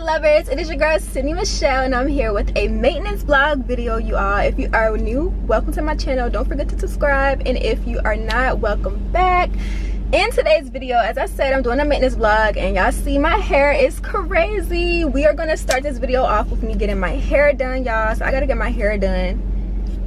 lovers, it is your girl Sydney Michelle, and I'm here with a maintenance vlog video, you all. If you are new, welcome to my channel. Don't forget to subscribe, and if you are not, welcome back. In today's video, as I said, I'm doing a maintenance vlog, and y'all see my hair is crazy. We are gonna start this video off with me getting my hair done, y'all. So I gotta get my hair done,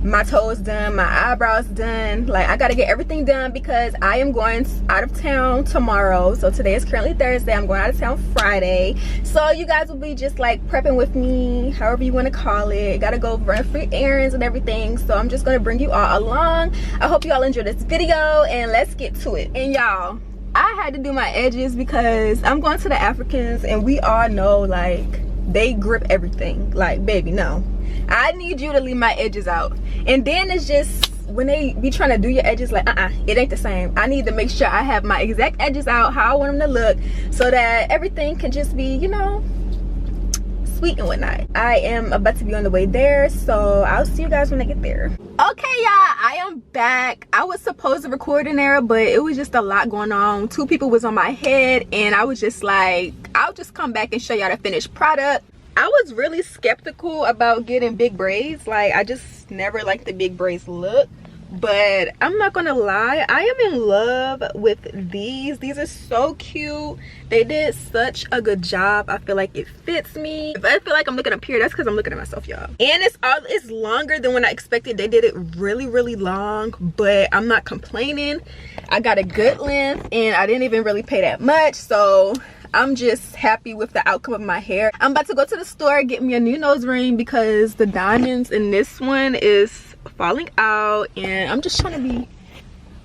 my toes done, my eyebrows done. Like, I gotta get everything done because I am going out of town tomorrow. So today is currently Thursday. I'm going out of town Friday, so you guys will be just like prepping with me, however you want to call it. Gotta go run free errands and everything, so I'm just gonna bring you all along. I hope you all enjoy this video, and let's get to it. And y'all, I had to do my edges because I'm going to the Africans, and we all know, like, they grip everything. Like, baby, no, I need you to leave my edges out. And then it's just when they be trying to do your edges, like, it ain't the same. I need to make sure I have my exact edges out how I want them to look, so that everything can just be, you know, sweet and whatnot. I am about to be on the way there, so I'll see you guys when I get there. Okay, y'all, I am back. I was supposed to record in there, but it was just a lot going on. Two people was on my head, and I was just like, I'll just come back and show y'all the finished product. I was really skeptical about getting big braids. Like, I just never liked the big braids look, but I'm not gonna lie, I am in love with these. These are so cute. They did such a good job. I feel like it fits me. If I feel like I'm looking up here, that's because I'm looking at myself, y'all. And it's longer than when I expected. They did it really long, but I'm not complaining. I got a good length, and I didn't even really pay that much, so I'm just happy with the outcome of my hair. I'm about to go to the store, get me a new nose ring, because the diamonds in this one is falling out, and I'm just trying to be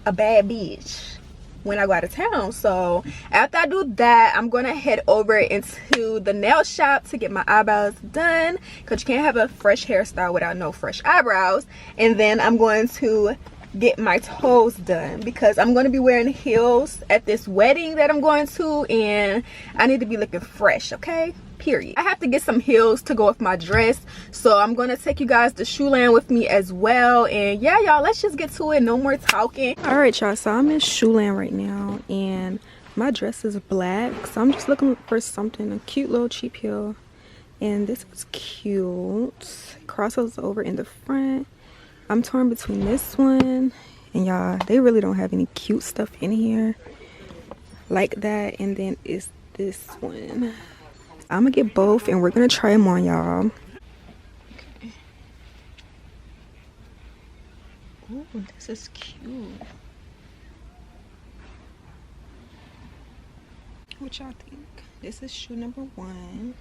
a bad bitch when I go out of town. So after I do that, I'm gonna head over into the nail shop to get my eyebrows done, because you can't have a fresh hairstyle without no fresh eyebrows. And then I'm going to get my toes done because I'm going to be wearing heels at this wedding that I'm going to, and I need to be looking fresh, okay? Period. I have to get some heels to go with my dress, so I'm going to take you guys to Shoe Land with me as well. And yeah, y'all, let's just get to it. No more talking. All right, y'all, so I'm in Shoe Land right now, and my dress is black, so I'm just looking for something, a cute little cheap heel. And this is cute. Crosses over in the front. I'm torn between this one, and y'all, they really don't have any cute stuff in here like that. And then it's this one. I'm gonna get both, and we're gonna try them on, y'all. Okay. Ooh, this is cute. What y'all think? This is shoe number 1.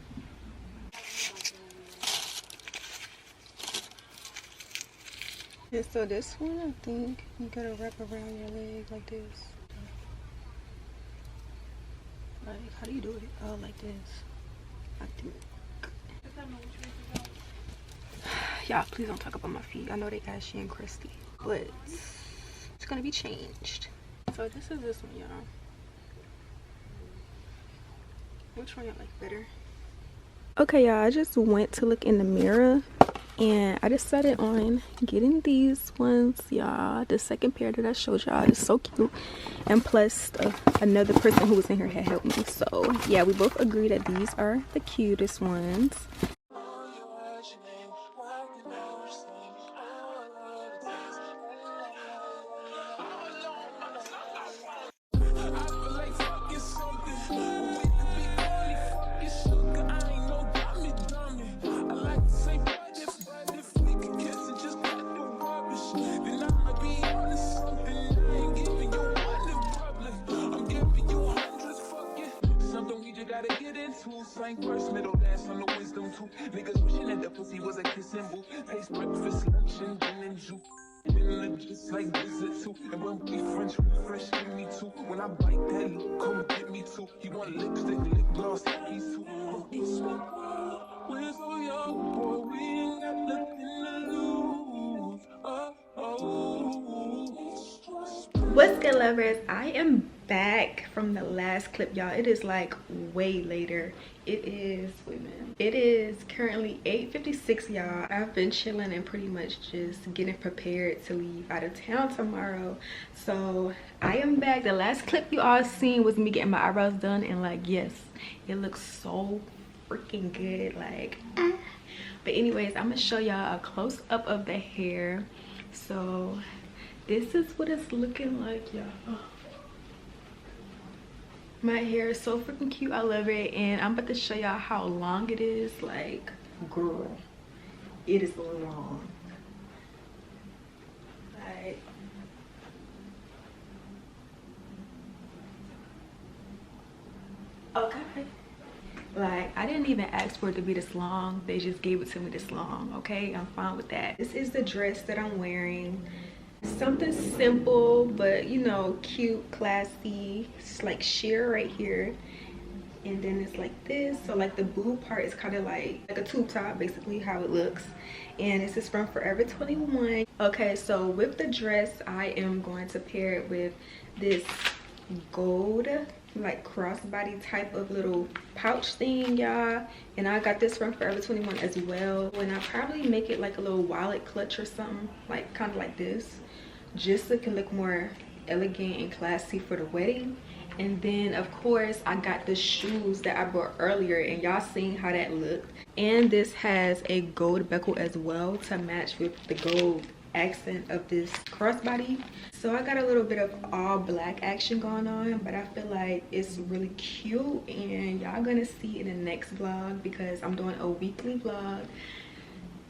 And so this one, I think you gotta wrap around your leg like this. Like, how do you do it? Oh, like this, I think. Y'all, please don't talk about my feet. I know they ashy and crusty, but it's gonna be changed. So this is this one, y'all. Which one y'all like better? Okay, y'all, I just went to look in the mirror, and I decided on getting these ones, y'all. The second pair that I showed y'all is so cute, and plus another person who was in here had helped me. So yeah, we both agree that these are the cutest ones. First, middle, last on the wisdom too. Niggas wishing that the pussy was a kissing booth. Taste breakfast, lunch, and gin and juice. Dinner just like visit too. And when we French refresh, give me two. When I bite that look, come get me two. He want lipstick, lip gloss, he's too. Oh, it's my world. We're so young, boy. We ain't got nothing to lose. What's good, lovers? I am back from the last clip, y'all. It is like way later. It is, wait a minute, it is currently 8:56, y'all. I've been chilling and pretty much just getting prepared to leave out of town tomorrow, so I am back. The last clip you all seen was me getting my eyebrows done, and like, yes, it looks so freaking good, like but anyways, I'm gonna show y'all a close-up of the hair. So this is what it's looking like, y'all. My hair is so freaking cute, I love it. And I'm about to show y'all how long it is. Like, girl, it is long. Like, okay, like I didn't even ask for it to be this long, they just gave it to me this long. Okay, I'm fine with that. This is the dress that I'm wearing. Something simple, but you know, cute, classy. It's like sheer right here, and then it's like this. So like the boob part is kind of like a tube top, basically how it looks. And this is from Forever 21. Okay, so with the dress, I am going to pair it with this gold like crossbody type of little pouch thing, y'all. And I got this from Forever 21 as well. And I probably make it like a little wallet clutch or something, like kind of like this, just so it can look more elegant and classy for the wedding. And then of course I got the shoes that I bought earlier, and y'all seen how that looked. And this has a gold buckle as well to match with the gold accent of this crossbody. So I got a little bit of all black action going on, but I feel like it's really cute, and y'all gonna see in the next vlog because I'm doing a weekly vlog.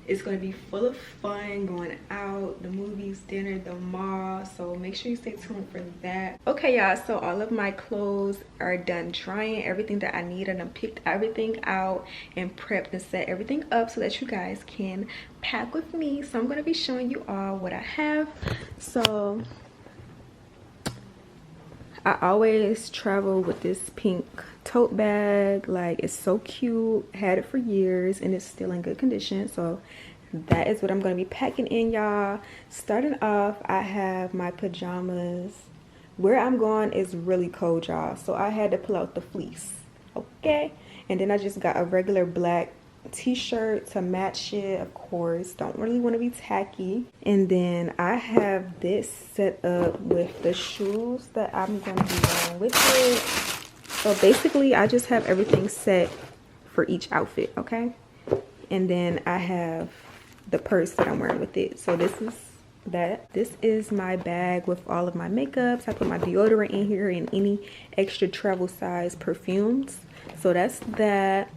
It's gonna be full of fun, going out, the movies, dinner, the mall. So make sure you stay tuned for that. Okay, y'all, so all of my clothes are done drying, everything that I need, and I picked everything out and prepped and set everything up so that you guys can pack with me. So I'm gonna be showing you all what I have. So I always travel with this pink tote bag. Like, it's so cute. Had it for years and it's still in good condition. So that is what I'm going to be packing in, y'all. Starting off, I have my pajamas. Where I'm going is really cold, y'all, so I had to pull out the fleece. Okay, and then I just got a regular black t-shirt to match it. Of course, don't really want to be tacky. And then I have this set up with the shoes that I'm going to be wearing with it. So basically I just have everything set for each outfit. Okay, and then I have the purse that I'm wearing with it. So this is that. This is my bag with all of my makeups. I put my deodorant in here and any extra travel size perfumes. So that's that.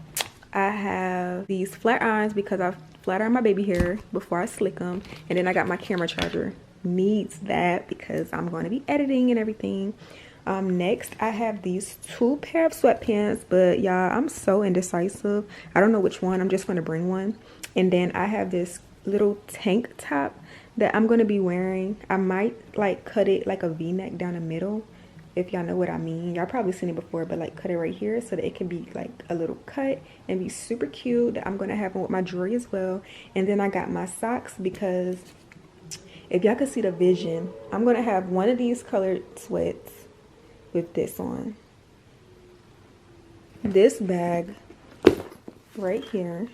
I have these flat irons because I flat iron my baby hair before I slick them. And then I got my camera charger. Needs that because I'm going to be editing and everything. Next, I have these 2 pair of sweatpants, but y'all, I'm so indecisive. I don't know which one. I'm just going to bring one. And then I have this little tank top that I'm going to be wearing. I might like cut it like a v-neck down the middle, if y'all know what I mean. Y'all probably seen it before, but like cut it right here so that it can be like a little cut and be super cute. I'm going to have one with my jewelry as well. And then I got my socks because if y'all can see the vision, I'm going to have one of these colored sweats with this on. This bag right here,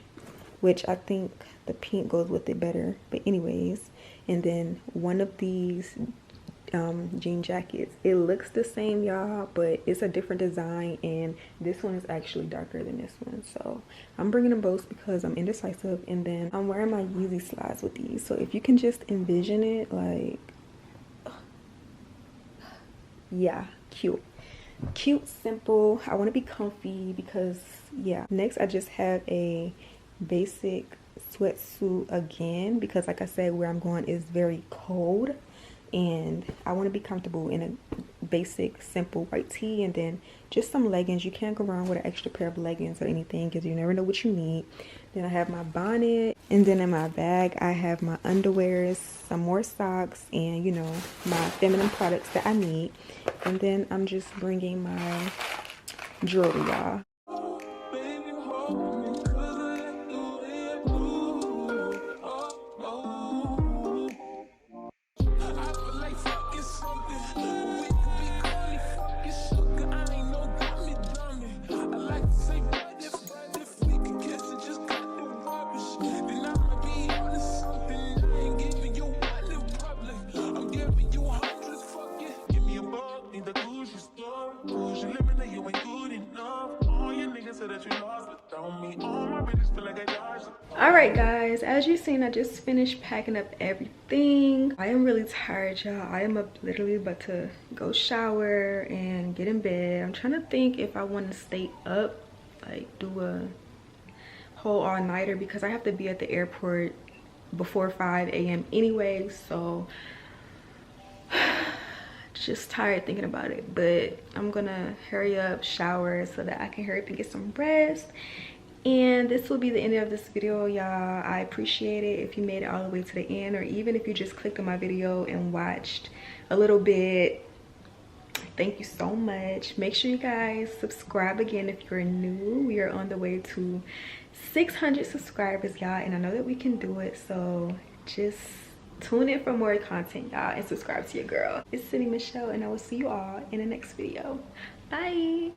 which I think the pink goes with it better, but anyways. And then one of these jean jackets. It looks the same, y'all, but it's a different design, and this one is actually darker than this one. So I'm bringing them both because I'm indecisive. And then I'm wearing my Yeezy slides with these. So if you can just envision it, like, yeah, cute, simple. I want to be comfy because, yeah. Next, I just have a basic sweatsuit again because, like I said, where I'm going is very cold, and I want to be comfortable in a basic simple white tee, and then just some leggings. You can't go wrong with an extra pair of leggings or anything because you never know what you need. Then I have my bonnet, and then in my bag I have my underwears, some more socks, and you know, my feminine products that I need. And then I'm just bringing my jewelry, y'all. on me. All my bitches feel like I died. All right guys, as you've seen, I just finished packing up everything. I am really tired, y'all. I am literally about to go shower and get in bed. I'm trying to think if I want to stay up, like do a whole all-nighter, because I have to be at the airport before 5 a.m. anyway. So just tired thinking about it, but I'm gonna hurry up, shower, so that I can hurry up and get some rest. And this will be the end of this video, y'all. I appreciate it if you made it all the way to the end, or even if you just clicked on my video and watched a little bit. Thank you so much. Make sure you guys subscribe again if you're new. We are on the way to 600 subscribers, y'all, and I know that we can do it. So just tune in for more content, y'all, and subscribe to your girl. It's Cindy Michelle, and I will see you all in the next video. Bye.